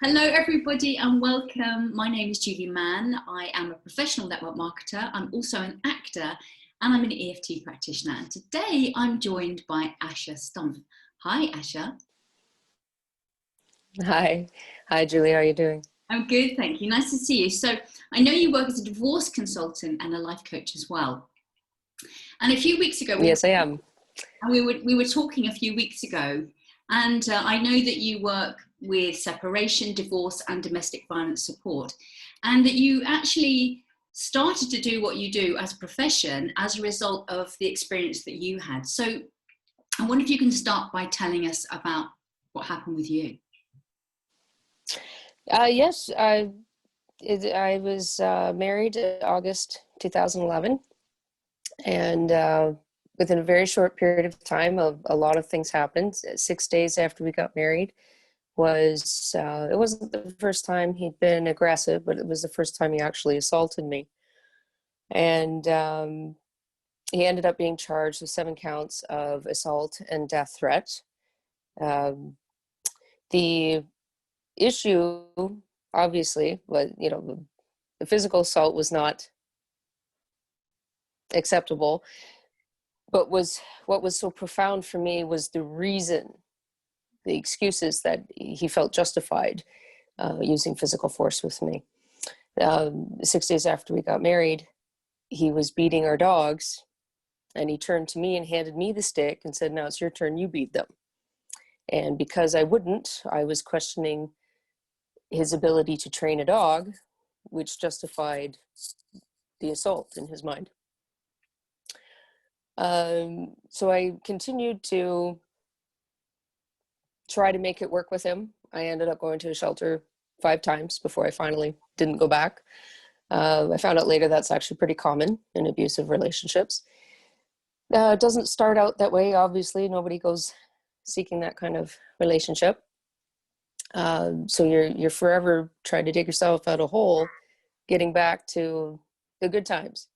Hello, everybody, and welcome. My name is Julie Mann. I am a professional network marketer. I'm also an actor, and I'm an EFT practitioner. And today I'm joined by Asha Stumpf. Hi, Asha. Hi. Hi, Julie. How are you doing? I'm good, thank you. Nice to see you. So I know you work as a divorce consultant and a life coach as well. And a few weeks ago, Yes, I am. we were talking a few weeks ago, and I know that you work with separation, divorce, and domestic violence support, and that you actually started to do what you do as a profession as a result of the experience that you had. So I wonder if you can start by telling us about what happened with you. Yes, I was married in August 2011, and within a very short period of time, a lot of things happened. 6 days after we got married was it wasn't the first time he'd been aggressive, but it was the first time he actually assaulted me, and he ended up being charged with 7 counts of assault and death threat. Um, the issue, obviously, was, the physical assault was not acceptable, but what was so profound for me was the excuses that he felt justified using physical force with me. 6 days after we got married, he was beating our dogs, and he turned to me and handed me the stick and said, "Now it's your turn, you beat them." And because I wouldn't, I was questioning his ability to train a dog, which justified the assault in his mind. So I continued to try to make it work with him. I ended up going to a shelter 5 times before I finally didn't go back. I found out later that's actually pretty common in abusive relationships. It doesn't start out that way, obviously. Nobody goes seeking that kind of relationship. So you're forever trying to dig yourself out a hole, getting back to the good times,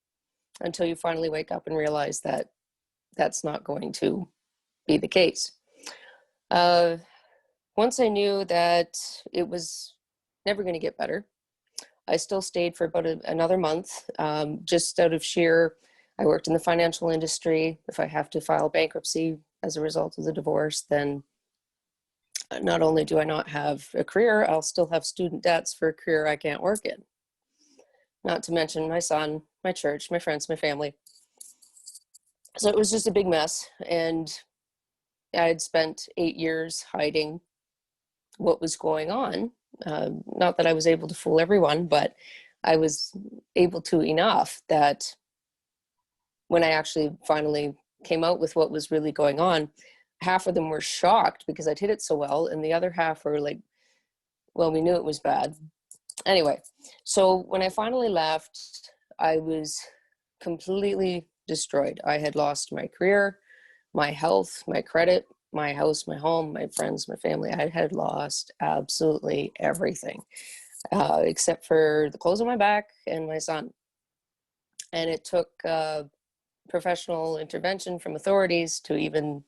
until you finally wake up and realize that that's not going to be the case. Once I knew that it was never going to get better, I still stayed for about another month, just out of I worked in the financial industry. If I have to file bankruptcy as a result of the divorce, then not only do I not have a career, I'll still have student debts for a career I can't work in. Not to mention my son, my church, my friends, my family. So it was just a big mess. And I had spent 8 years hiding what was going on. Not that I was able to fool everyone, but I was able to enough that when I actually finally came out with what was really going on, half of them were shocked because I'd hid it so well. And the other half were like, well, we knew it was bad. Anyway, so when I finally left, I was completely destroyed. I had lost my career, my health, my credit, my house, my home, my friends, my family. I had lost absolutely everything, except for the clothes on my back and my son. And it took professional intervention from authorities to even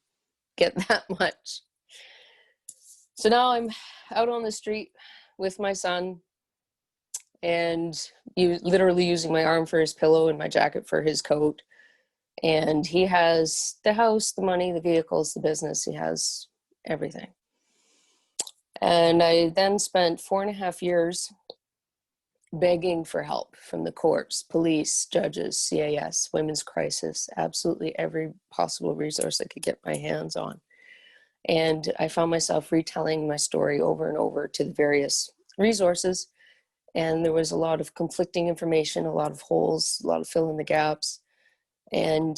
get that much. So now I'm out on the street with my son, and literally using my arm for his pillow and my jacket for his coat. And he has the house, the money, the vehicles, the business. He has everything. And I then spent 4.5 years begging for help from the courts, police, judges, CAS, women's crisis, absolutely every possible resource I could get my hands on. And I found myself retelling my story over and over to the various resources. And there was a lot of conflicting information, a lot of holes, a lot of fill in the gaps. And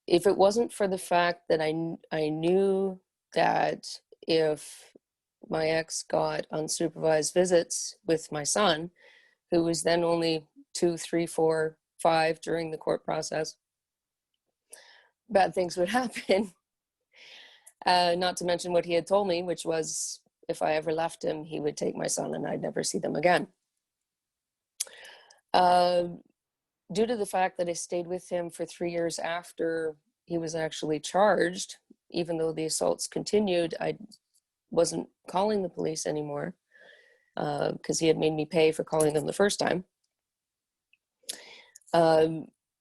if it wasn't for the fact that I knew that if my ex got unsupervised visits with my son, who was then only 2, 3, 4, 5 during the court process, bad things would happen. Not to mention what he had told me, which was if I ever left him, he would take my son and I'd never see them again. Due to the fact that I stayed with him for 3 years after he was actually charged, even though the assaults continued, I wasn't calling the police anymore. because he had made me pay for calling them the first time.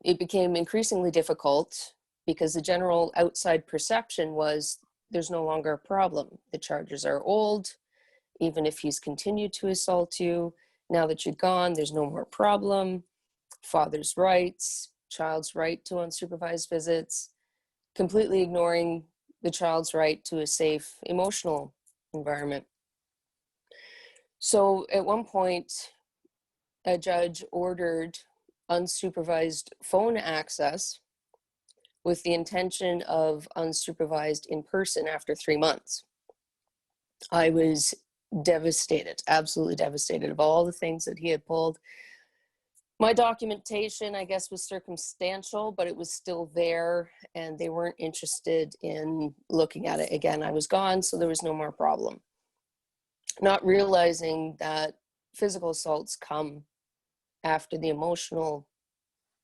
It became increasingly difficult because the general outside perception was there's no longer a problem. The charges are old. Even if he's continued to assault you, now that you're gone, there's no more problem. Father's rights, child's right to unsupervised visits, completely ignoring the child's right to a safe emotional environment. So at one point, a judge ordered unsupervised phone access with the intention of unsupervised in person after 3 months. I was devastated, absolutely devastated of all the things that he had pulled. My documentation, I guess, was circumstantial, but it was still there, and they weren't interested in looking at it again. I was gone, so there was no more problem. Not realizing that physical assaults come after the emotional,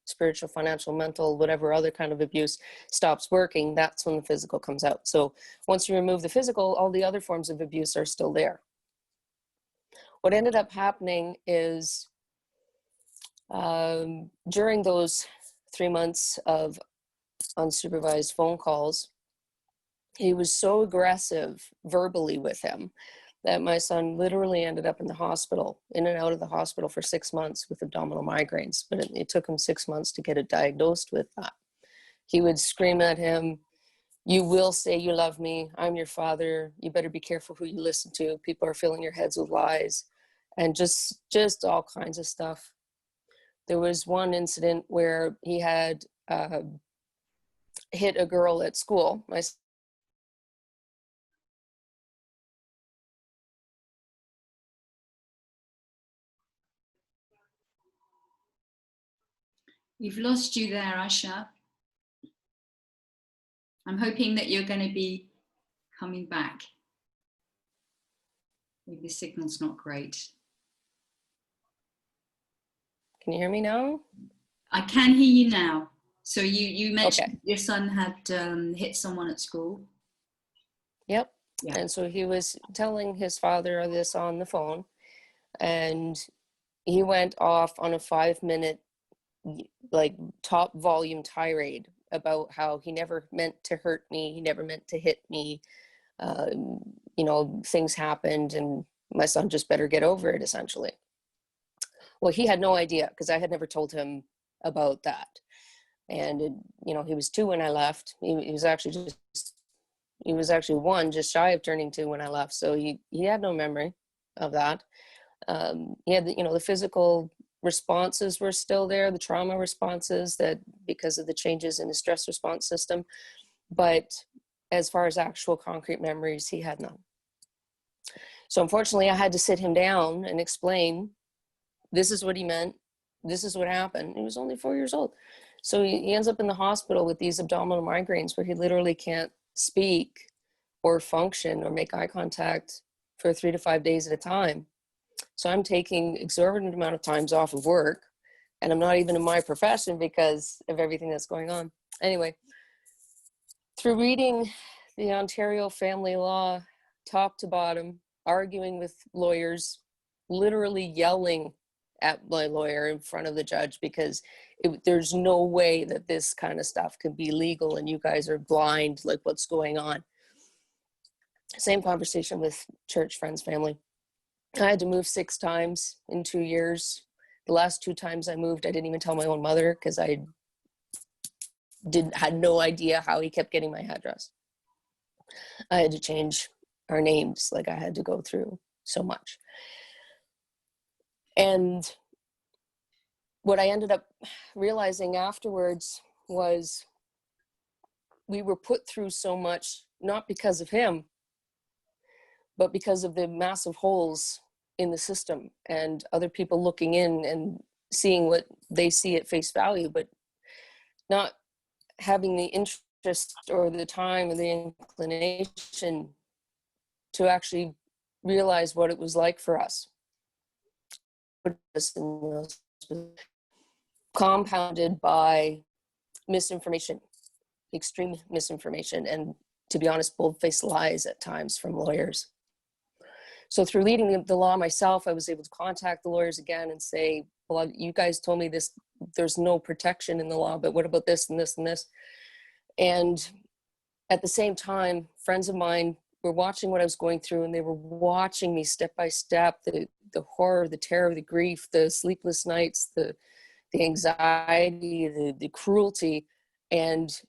spiritual, financial, mental, whatever other kind of abuse stops working, that's when the physical comes out. So once you remove the physical, all the other forms of abuse are still there. What ended up happening is during those 3 months of unsupervised phone calls, he was so aggressive verbally with him that my son literally ended up in the hospital, in and out of the hospital for 6 months with abdominal migraines. But it took him 6 months to get it diagnosed with that. He would scream at him, "You will say you love me. I'm your father. You better be careful who you listen to. People are filling your heads with lies," and just all kinds of stuff. There was one incident where he had hit a girl at school. We've lost you there, Asha. I'm hoping that you're going to be coming back. Maybe the signal's not great. Can you hear me now? I can hear you now. So you mentioned Okay. your son had hit someone at school. Yep. Yeah. And so he was telling his father this on the phone, and he went off on a 5-minute like top volume tirade about how he never meant to hurt me, he never meant to hit me, you know, things happened and my son just better get over it, essentially. Well, he had no idea because I had never told him about that. And you know, he was 2 when I left. He was actually one, just shy of turning 2 when I left. So he had no memory of that. He had you know, the physical responses were still there, the trauma responses, that because of the changes in the stress response system. But as far as actual concrete memories, he had none. So unfortunately, I had to sit him down and explain, this is what he meant, this is what happened. He was only 4 years old. So he ends up in the hospital with these abdominal migraines where he literally can't speak or function or make eye contact for 3 to 5 days at a time. So I'm taking exorbitant amount of times off of work, and I'm not even in my profession because of everything that's going on. Anyway, through reading the Ontario family law top to bottom, arguing with lawyers, literally yelling at my lawyer in front of the judge because there's no way that this kind of stuff could be legal and you guys are blind, like what's going on. Same conversation with church, friends, family. I had to move 6 times in 2 years. The last 2 times I moved, I didn't even tell my own mother because I had no idea how he kept getting my address. I had to change our names, like I had to go through so much. And what I ended up realizing afterwards was we were put through so much, not because of him, but because of the massive holes in the system and other people looking in and seeing what they see at face value, but not having the interest or the time or the inclination to actually realize what it was like for us. Compounded by misinformation, extreme misinformation, and to be honest, bold-faced lies at times from lawyers. So through leading the law myself, I was able to contact the lawyers again and say, well, you guys told me this, there's no protection in the law, but what about this and this and this? And at the same time, friends of mine were watching what I was going through, and they were watching me step by step, the horror, the terror, the grief, the sleepless nights, the anxiety, the cruelty, and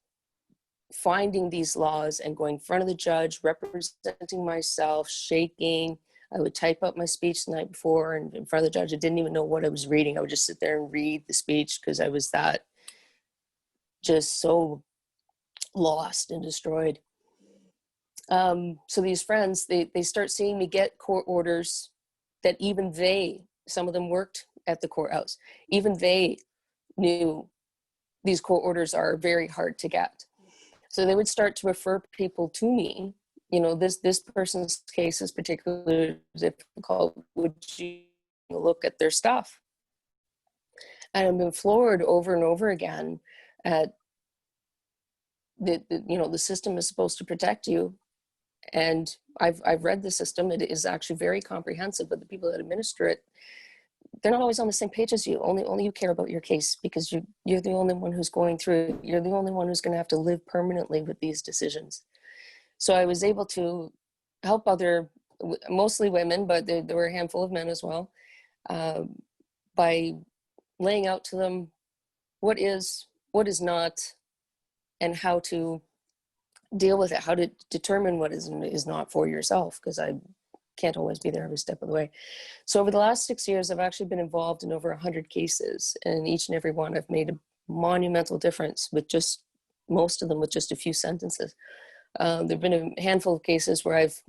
finding these laws and going in front of the judge, representing myself, shaking. I would type up my speech the night before, and in front of the judge, I didn't even know what I was reading. I would just sit there and read the speech because I was that just so lost and destroyed. So these friends, they start seeing me get court orders that even they, some of them worked at the courthouse, even they knew these court orders are very hard to get. So they would start to refer people to me. You know, this person's case is particularly difficult. Would you look at their stuff? And I've been floored over and over again at the system is supposed to protect you. And I've read the system. It is actually very comprehensive, but the people that administer it, they're not always on the same page as you. Only you care about your case because you're the only one who's going through it. You're the only one who's going to have to live permanently with these decisions. So I was able to help mostly women, but there were a handful of men as well, by laying out to them what is not, and how to deal with it, how to determine what is and is not for yourself, because I can't always be there every step of the way. So over the last 6 years, I've actually been involved in over 100 cases, and each and every one I've made a monumental difference with just most of them with just a few sentences. There've been a handful of cases where I've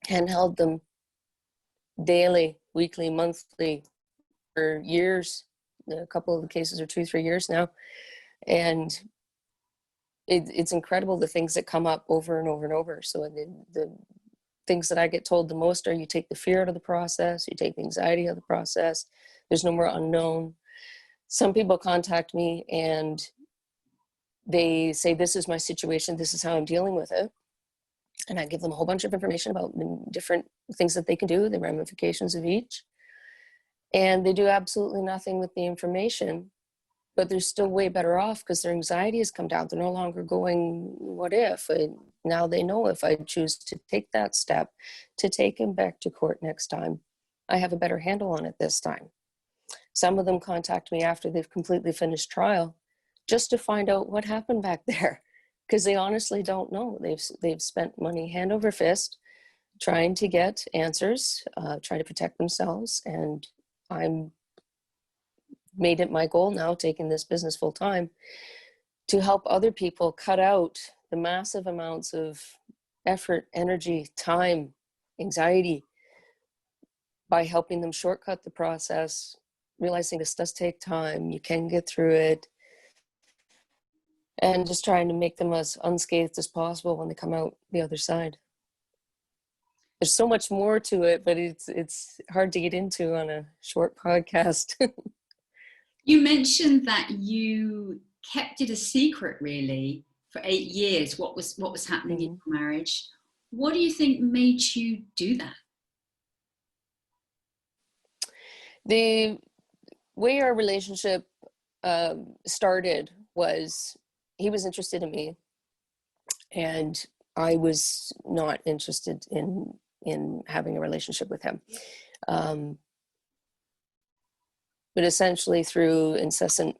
handheld them daily, weekly, monthly, for years. A couple of the cases are 2-3 years now, and it's incredible the things that come up over and over and over. So the things that I get told the most are, you take the fear out of the process, you take the anxiety out of the process, there's no more unknown. Some people contact me and they say, this is my situation, this is how I'm dealing with it. And I give them a whole bunch of information about different things that they can do, the ramifications of each. And they do absolutely nothing with the information, but they're still way better off because their anxiety has come down. They're no longer going, what if? And now they know if I choose to take that step to take him back to court next time, I have a better handle on it this time. Some of them contact me after they've completely finished trial just to find out what happened back there, because they honestly don't know. They've spent money hand over fist trying to get answers, trying to protect themselves, and I'm made it my goal now, taking this business full time, to help other people cut out the massive amounts of effort, energy, time, anxiety, by helping them shortcut the process, realizing this does take time, you can get through it, and just trying to make them as unscathed as possible when they come out the other side. There's so much more to it, but it's hard to get into on a short podcast. You mentioned that you kept it a secret, really, for 8 years, what was happening in your marriage. What do you think made you do that? The way our relationship started was, he was interested in me, and I was not interested in having a relationship with him. But essentially through incessant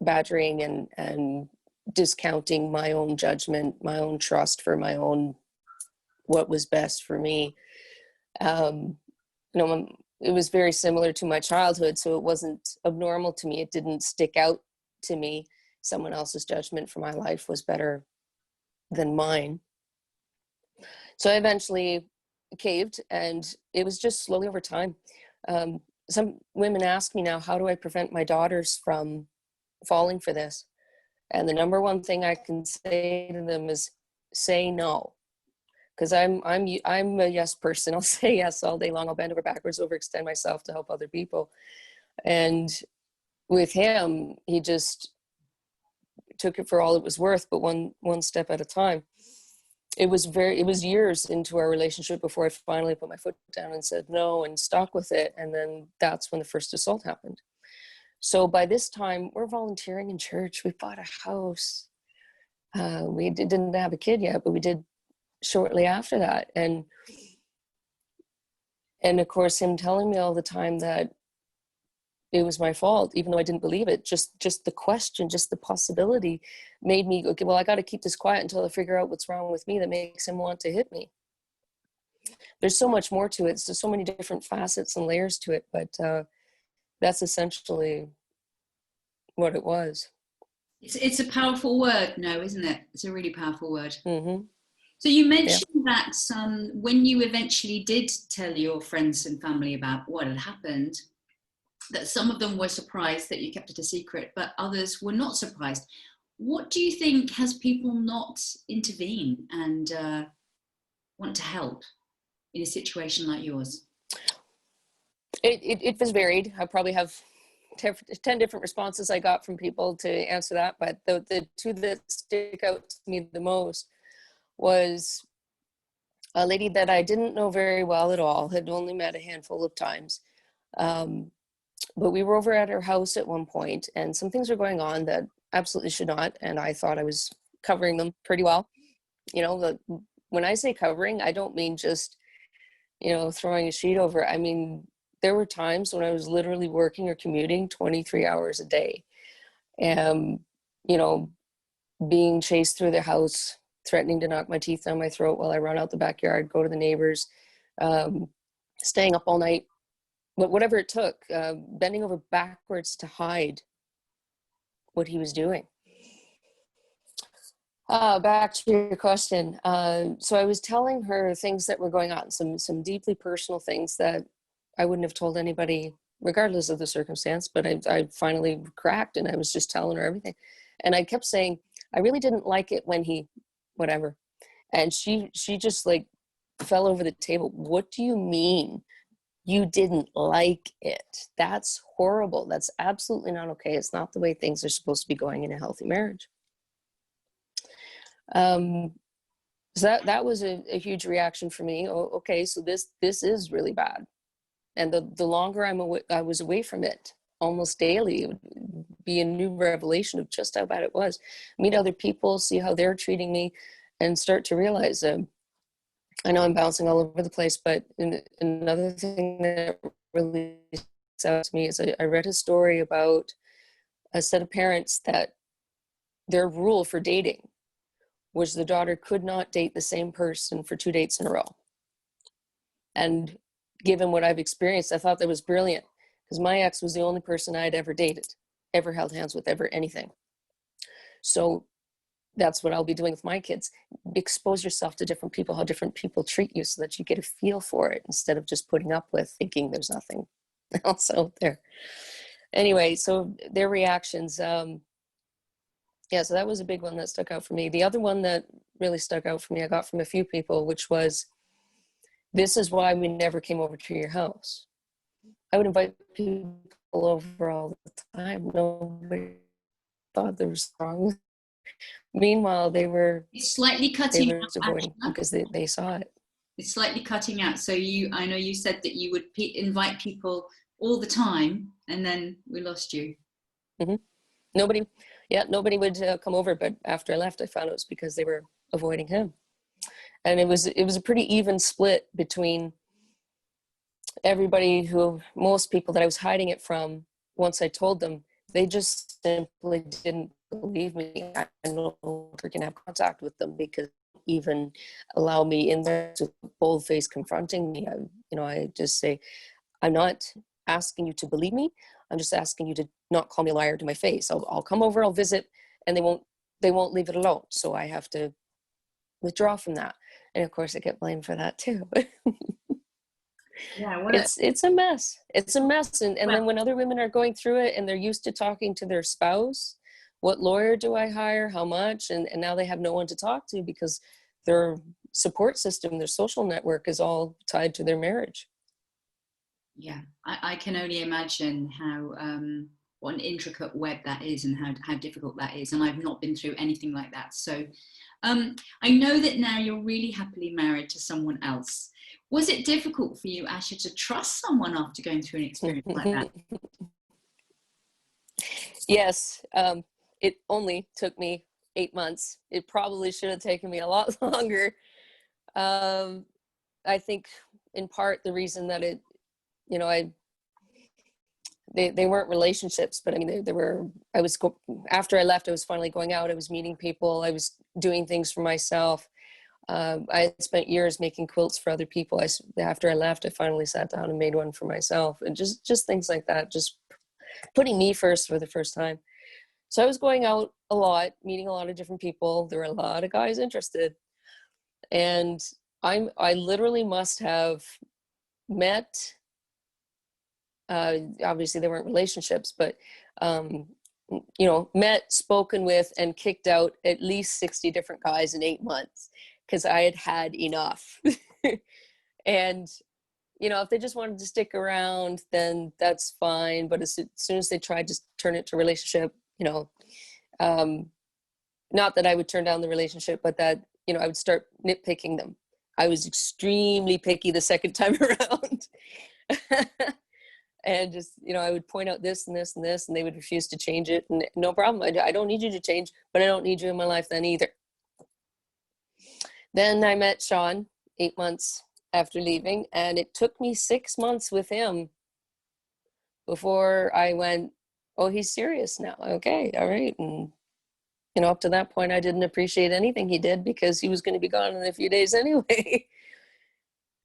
badgering and discounting my own judgment, my own trust for my own, what was best for me. It was very similar to my childhood, so it wasn't abnormal to me. It didn't stick out to me. Someone else's judgment for my life was better than mine. So I eventually caved, and it was just slowly over time. Some women ask me now, how do I prevent my daughters from falling for this? And the number one thing I can say to them is say no. Because I'm a yes person. I'll say yes all day long. I'll bend over backwards, overextend myself to help other people. And with him, he just took it for all it was worth, but one step at a time. it was years into our relationship before I finally put my foot down and said no and stuck with it. And then that's when the first assault happened. So by this time, we're volunteering in church. We bought a house. We didn't have a kid yet, but we did shortly after that. And of course, him telling me all the time that it was my fault, even though I didn't believe it. Just the question, just the possibility made me, okay, well, I got to keep this quiet until I figure out what's wrong with me that makes him want to hit me. There's so much more to it. There's so many different facets and layers to it, but that's essentially what it was. It's a powerful word, no, isn't it? It's a really powerful word. Mm-hmm. So you mentioned that when you eventually did tell your friends and family about what had happened, that some of them were surprised that you kept it a secret, but others were not surprised. What do you think has people not intervene and want to help in a situation like yours? It was varied. I probably have 10 different responses I got from people to answer that, but the two that stick out to me the most was a lady that I didn't know very well at all, had only met a handful of times. But we were over at her house at one point, and some things were going on that absolutely should not, and I thought I was covering them pretty well. You know, when I say covering, I don't mean just, throwing a sheet over. I mean, there were times when I was literally working or commuting 23 hours a day, and, being chased through the house, threatening to knock my teeth down my throat while I run out the backyard, go to the neighbors, staying up all night, but whatever it took, bending over backwards to hide what he was doing. Back to your question. So I was telling her things that were going on, some deeply personal things that I wouldn't have told anybody, regardless of the circumstance, but I finally cracked, and I was just telling her everything. And I kept saying, I really didn't like it when he, whatever. And she just like fell over the table. What do you mean you didn't like it? That's horrible. That's absolutely not okay. It's not the way things are supposed to be going in a healthy marriage. So that was a huge reaction for me. Oh, okay, so this is really bad. And the longer I was away from it, almost daily, it would be a new revelation of just how bad it was. Meet other people, see how they're treating me, and start to realize, I know I'm bouncing all over the place, but another thing that really sticks out to me is I read a story about a set of parents that their rule for dating was the daughter could not date the same person for 2 dates in a row. And given what I've experienced, I thought that was brilliant, because my ex was the only person I'd ever dated, ever held hands with, ever anything. So that's what I'll be doing with my kids. Expose yourself to different people, how different people treat you, so that you get a feel for it, instead of just putting up with thinking there's nothing else out there. Anyway, so their reactions, so that was a big one that stuck out for me. The other one that really stuck out for me, I got from a few people, which was, this is why we never came over to your house. I would invite people over all the time. Nobody thought there was wrong. Meanwhile, they were slightly cutting out, avoiding because they saw it. It's slightly cutting out. So I know you said that you would invite people all the time, and then we lost you. Mm-hmm. Nobody would come over, but after I left, I found it was because they were avoiding him. And it was a pretty even split between everybody most people that I was hiding it from. Once I told them, they just simply didn't believe me. I no longer can have contact with them because they even allow me in there to bold face confronting me. I just say, I'm not asking you to believe me. I'm just asking you to not call me a liar to my face. I'll come over, I'll visit, and they won't leave it alone. So I have to withdraw from that. And of course I get blamed for that too. Yeah, it's a mess. It's a mess. And then when other women are going through it and they're used to talking to their spouse, what lawyer do I hire? How much? And now they have no one to talk to because their support system, their social network is all tied to their marriage. Yeah, I can only imagine how what an intricate web that is and how difficult that is. And I've not been through anything like that. So I know that now you're really happily married to someone else. Was it difficult for you, Asha, to trust someone after going through an experience like that? Yes, it only took me 8 months. It probably should have taken me a lot longer. I think in part the reason that it, you know, they weren't relationships, but I mean, they were, after I left, I was finally going out, I was meeting people, I was doing things for myself. I had spent years making quilts for other people. After I left, I finally sat down and made one for myself, and just things like that, just putting me first for the first time. So I was going out a lot, meeting a lot of different people. There were a lot of guys interested. And I literally must have met, obviously they weren't relationships, but, met, spoken with, and kicked out at least 60 different guys in 8 months, because I had had enough. And, if they just wanted to stick around, then that's fine. But as soon as they tried to turn it to relationship, not that I would turn down the relationship, but that, I would start nitpicking them. I was extremely picky the second time around. And just, I would point out this and this and this, and they would refuse to change it. And no problem. I don't need you to change, but I don't need you in my life then either. Then I met Sean 8 months after leaving, and it took me 6 months with him before I went, oh, he's serious now. Okay, all right. And, up to that point, I didn't appreciate anything he did because he was going to be gone in a few days anyway.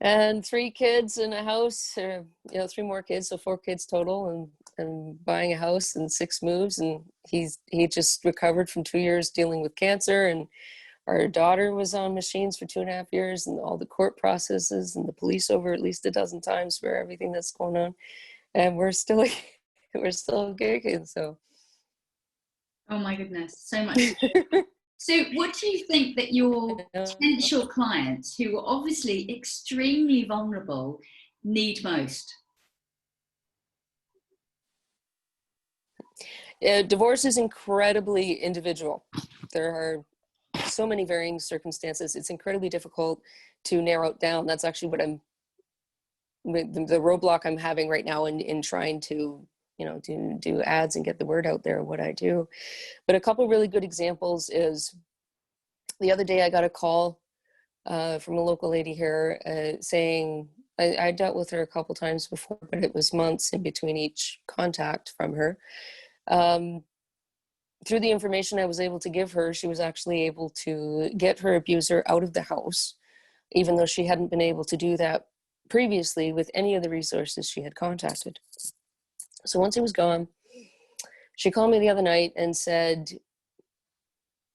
And 3 kids in a house, or, 3 more kids, so 4 kids total, and buying a house and 6 moves. And he just recovered from 2 years dealing with cancer. And our daughter was on machines for 2.5 years, and all the court processes and the police over at least a dozen times for everything that's going on. And we're still gigging, so. Oh my goodness, so much. So what do you think that your potential clients, who are obviously extremely vulnerable, need most? Divorce is incredibly individual. There are so many varying circumstances. It's incredibly difficult to narrow it down. That's actually what the roadblock I'm having right now in trying to, do ads and get the word out there, what I do. But a couple really good examples is, the other day I got a call from a local lady here saying, I dealt with her a couple times before, but it was months in between each contact from her. Through the information I was able to give her, she was actually able to get her abuser out of the house, even though she hadn't been able to do that previously with any of the resources she had contacted. So once he was gone, she called me the other night and said,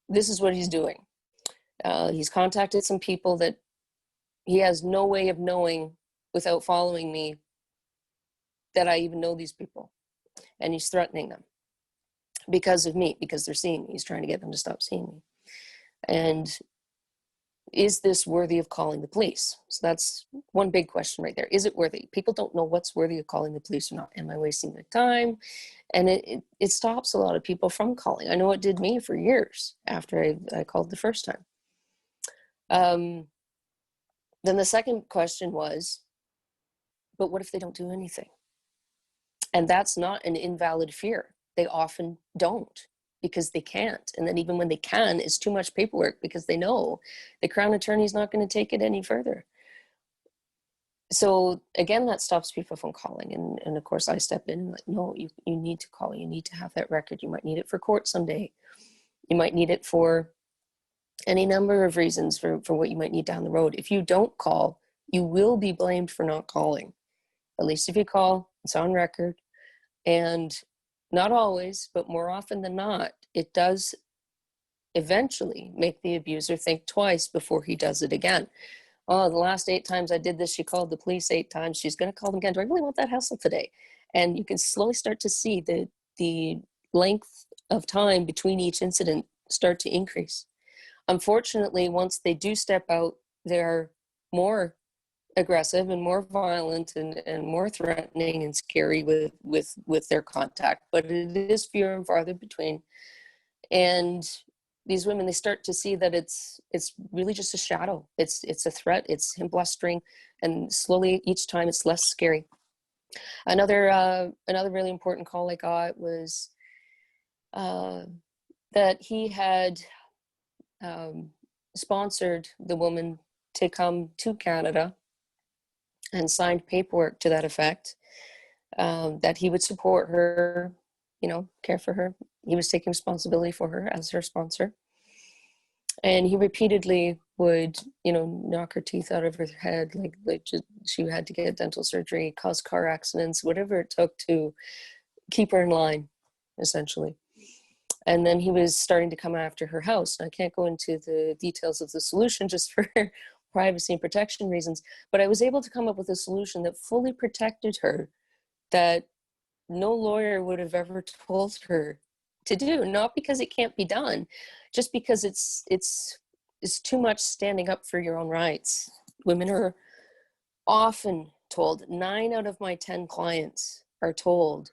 this is what he's doing. He's contacted some people that he has no way of knowing without following me that I even know these people. And he's threatening them because of me, because they're seeing me. He's trying to get them to stop seeing me. And is this worthy of calling the police? So that's one big question right there. Is it worthy? People don't know what's worthy of calling the police or not. Am I wasting my time? And it stops a lot of people from calling. I know it did me for years after I called the first time. Then the second question was, but what if they don't do anything? And that's not an invalid fear. They often don't, because they can't. And then even when they can, it's too much paperwork, because they know the Crown Attorney's not going to take it any further. So again, that stops people from calling. And of course I step in and like, no, you need to call. You need to have that record. You might need it for court someday. You might need it for any number of reasons for what you might need down the road. If you don't call, you will be blamed for not calling. At least if you call, it's on record. And not always, but more often than not, it does eventually make the abuser think twice before he does it again. Oh, the last 8 times I did this, she called the police 8 times. She's going to call them again. Do I really want that hassle today? And you can slowly start to see the length of time between each incident start to increase. Unfortunately, once they do step out, there are more aggressive and more violent and more threatening and scary with their contact, but it is fewer and farther between. And these women, they start to see that it's really just a shadow. It's a threat. It's him blustering, and slowly each time it's less scary. Another really important call I got was that he had sponsored the woman to come to Canada and signed paperwork to that effect, that he would support her, care for her. He was taking responsibility for her as her sponsor. And he repeatedly would, knock her teeth out of her head, like just, she had to get dental surgery, cause car accidents, whatever it took to keep her in line, essentially. And then he was starting to come after her house. I can't go into the details of the solution just for privacy and protection reasons, but I was able to come up with a solution that fully protected her, that no lawyer would have ever told her to do, not because it can't be done, just because it's too much standing up for your own rights. Women are often told, 9 out of my 10 clients are told,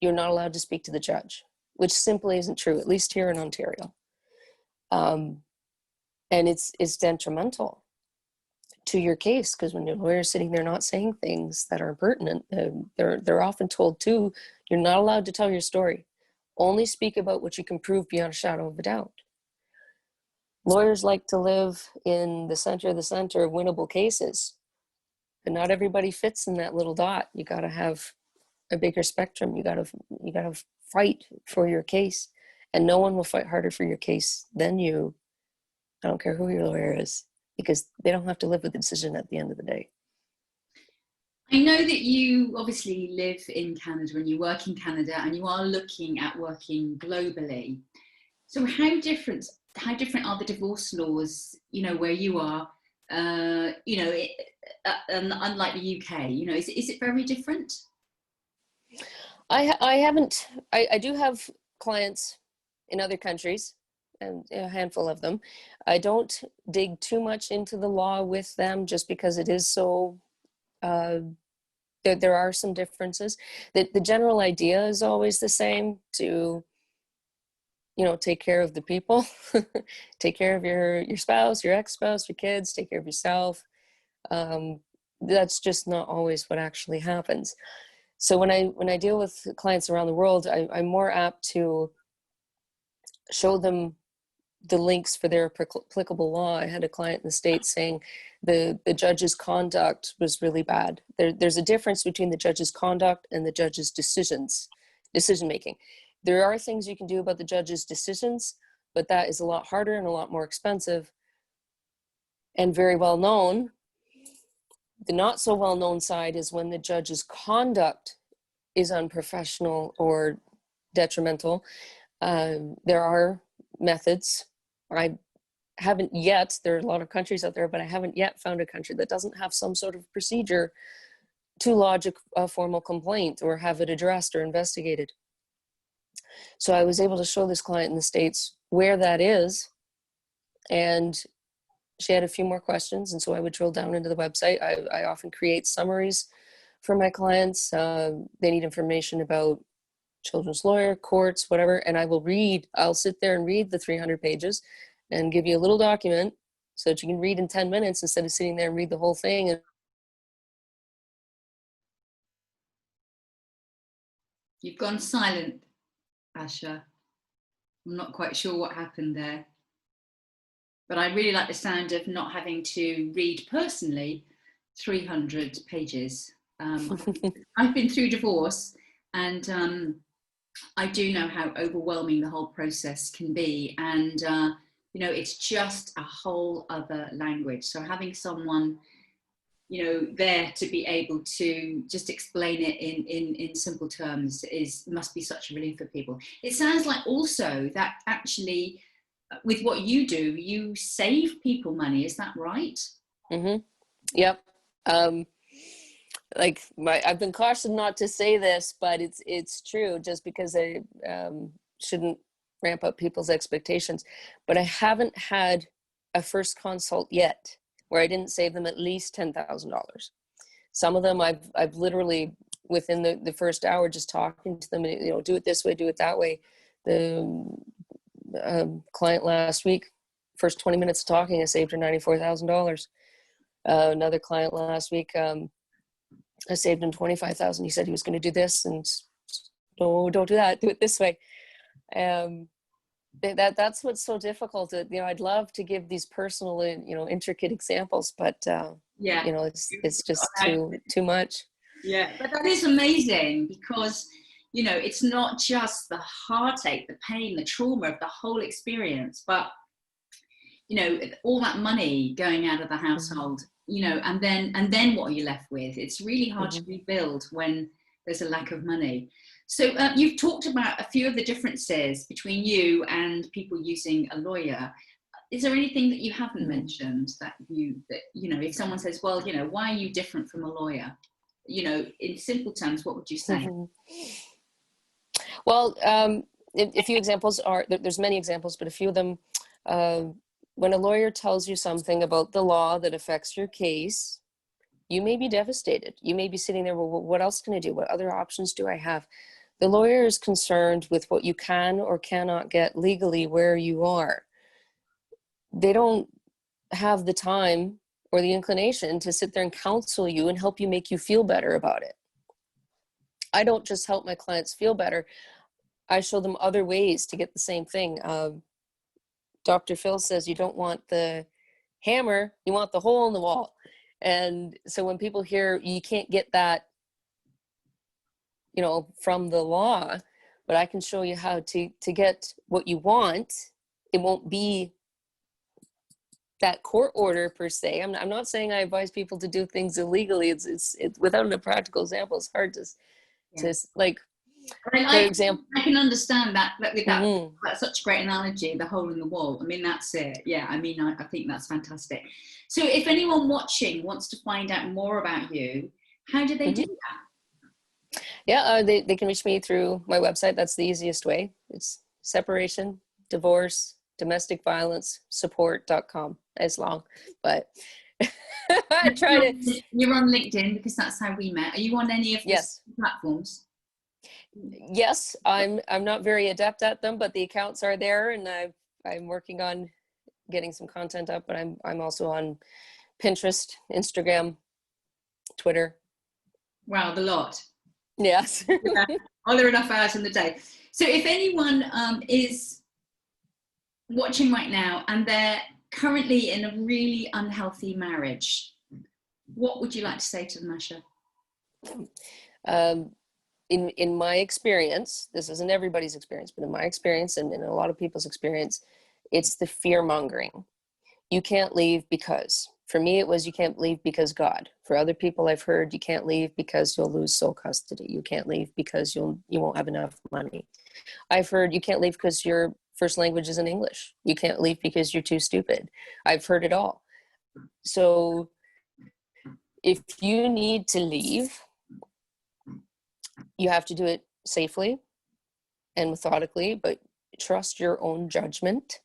you're not allowed to speak to the judge, which simply isn't true, at least here in Ontario. And it's detrimental to your case, because when your lawyer's sitting there not saying things that are pertinent, they're often told too, you're not allowed to tell your story. Only speak about what you can prove beyond a shadow of a doubt. Lawyers like to live in the center of winnable cases, but not everybody fits in that little dot. You got to have a bigger spectrum. You got to fight for your case, and no one will fight harder for your case than you. I don't care who your lawyer is, because they don't have to live with the decision at the end of the day. I know that you obviously live in Canada and you work in Canada, and you are looking at working globally. So how different are the divorce laws, where you are, unlike the UK? Is it very different? I do have clients in other countries, and a handful of them. I don't dig too much into the law with them, just because it is so, there are some differences. The general idea is always the same: to, take care of the people, take care of your spouse, your ex-spouse, your kids, take care of yourself. That's just not always what actually happens. So when I deal with clients around the world, I'm more apt to show them the links for their applicable law. I had a client in the States saying the judge's conduct was really bad. There's a difference between the judge's conduct and the judge's decision making. There are things you can do about the judge's decisions, but that is a lot harder and a lot more expensive and very well known. The not so well known side is when the judge's conduct is unprofessional or detrimental. There are methods. I haven't yet, there are a lot of countries out there, but I haven't yet found a country that doesn't have some sort of procedure to lodge a formal complaint or have it addressed or investigated. So I was able to show this client in the States where that is, and she had a few more questions, and so I would drill down into the website. I often create summaries for my clients. They need information about children's lawyer, courts, whatever, and I'll sit there and read the 300 pages and give you a little document so that you can read in 10 minutes instead of sitting there and read the whole thing. You've gone silent, Asha. I'm not quite sure what happened there. But I really like the sound of not having to read personally 300 pages. I've been through divorce, and I do know how overwhelming the whole process can be. And, it's just a whole other language. So having someone, there to be able to just explain it in simple terms must be such a relief for people. It sounds like also that actually, with what you do, you save people money. Is that right? Mm-hmm. Yep. I've been cautioned not to say this, but it's true, just because I shouldn't ramp up people's expectations. But I haven't had a first consult yet where I didn't save them at least $10,000. Some of them I've literally, within the first hour, just talking to them, you know, do it this way, do it that way. The client last week, first 20 minutes of talking, I saved her $94,000. Another client last week, I saved him $25,000. He said he was going to do this, and no, don't do that. Do it this way. That's what's so difficult. You know, I'd love to give these personal, you know, intricate examples, but Yeah, you know, it's just too much. Yeah, but that is amazing, because, you know, it's not just the heartache, the pain, the trauma of the whole experience, but, you know, all that money going out of the household, you know, and then what are you left with? It's really hard to rebuild when there's a lack of money. So you've talked about a few of the differences between you and people using a lawyer. Is there anything that you haven't mentioned that you know, if someone says, well, you know, why are you different from a lawyer? You know, in simple terms, what would you say? Well, a few examples are, there's many examples, but a few of them, when a lawyer tells you something about the law that affects your case, you may be devastated. You may be sitting there, well, what else can I do? What other options do I have? The lawyer is concerned with what you can or cannot get legally where you are. They don't have the time or the inclination to sit there and counsel you and help you make you feel better about it. I don't just help my clients feel better. I show them other ways to get the same thing. Dr. Phil says you don't want the hammer, you want the hole in the wall. And so when people hear you can't get that, you know, from the law, but I can show you how to get what you want. It won't be that court order per se. I'm not saying I advise people to do things illegally. It's without a practical example, it's hard to like, for example. I can understand that with that, that's such a great analogy, the hole in the wall. I mean, that's it. Yeah, I mean, I think that's fantastic. So if anyone watching wants to find out more about you, how do they do that? Yeah, they can reach me through my website. That's the easiest way. It's separation, divorce, domestic violence support.com. It's long, but I try to. You're on LinkedIn because that's how we met. Are you on any of these platforms? Yes, I'm not very adept at them, but the accounts are there, and I'm working on getting some content up. But I'm also on Pinterest, Instagram, Twitter. Wow, the lot. Yes. Yeah. Are there enough hours in the day? So if anyone is watching right now and they're currently in a really unhealthy marriage, what would you like to say to them, Asha? In my experience, this isn't everybody's experience, but in my experience and in a lot of people's experience, it's the fear mongering. You can't leave because. For me, it was you can't leave because God. For other people, I've heard you can't leave because you'll lose sole custody. You can't leave because you won't have enough money. I've heard you can't leave because your first language isn't English. You can't leave because you're too stupid. I've heard it all. So if you need to leave, you have to do it safely and methodically, but trust your own judgment,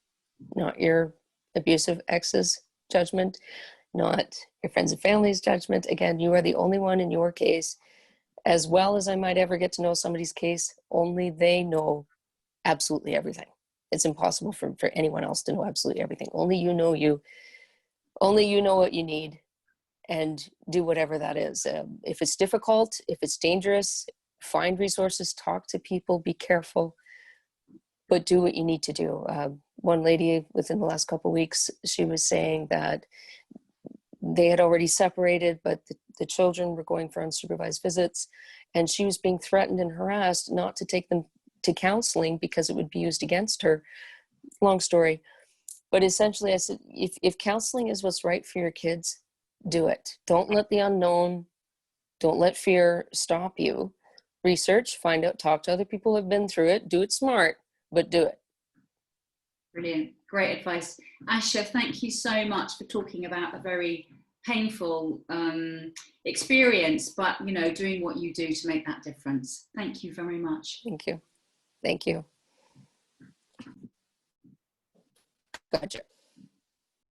not your abusive ex's judgment, not your friends and family's judgment. Again, you are the only one in your case. As well as I might ever get to know somebody's case, only they know absolutely everything. It's impossible for anyone else to know absolutely everything. Only you know you. Only you know what you need, and do whatever that is. If it's difficult, if it's dangerous, find resources, talk to people, be careful, but do what you need to do. One lady within the last couple of weeks, she was saying that they had already separated, but the children were going for unsupervised visits, and she was being threatened and harassed not to take them to counseling because it would be used against her. Long story. But essentially, I said, if counseling is what's right for your kids, do it. Don't let the unknown, don't let fear stop you. Research, find out, talk to other people who have been through it, do it smart, but do it. Brilliant. Great advice. Asha, thank you so much for talking about a very painful experience, but, you know, doing what you do to make that difference. Thank you very much. Thank you. Thank you. Gotcha.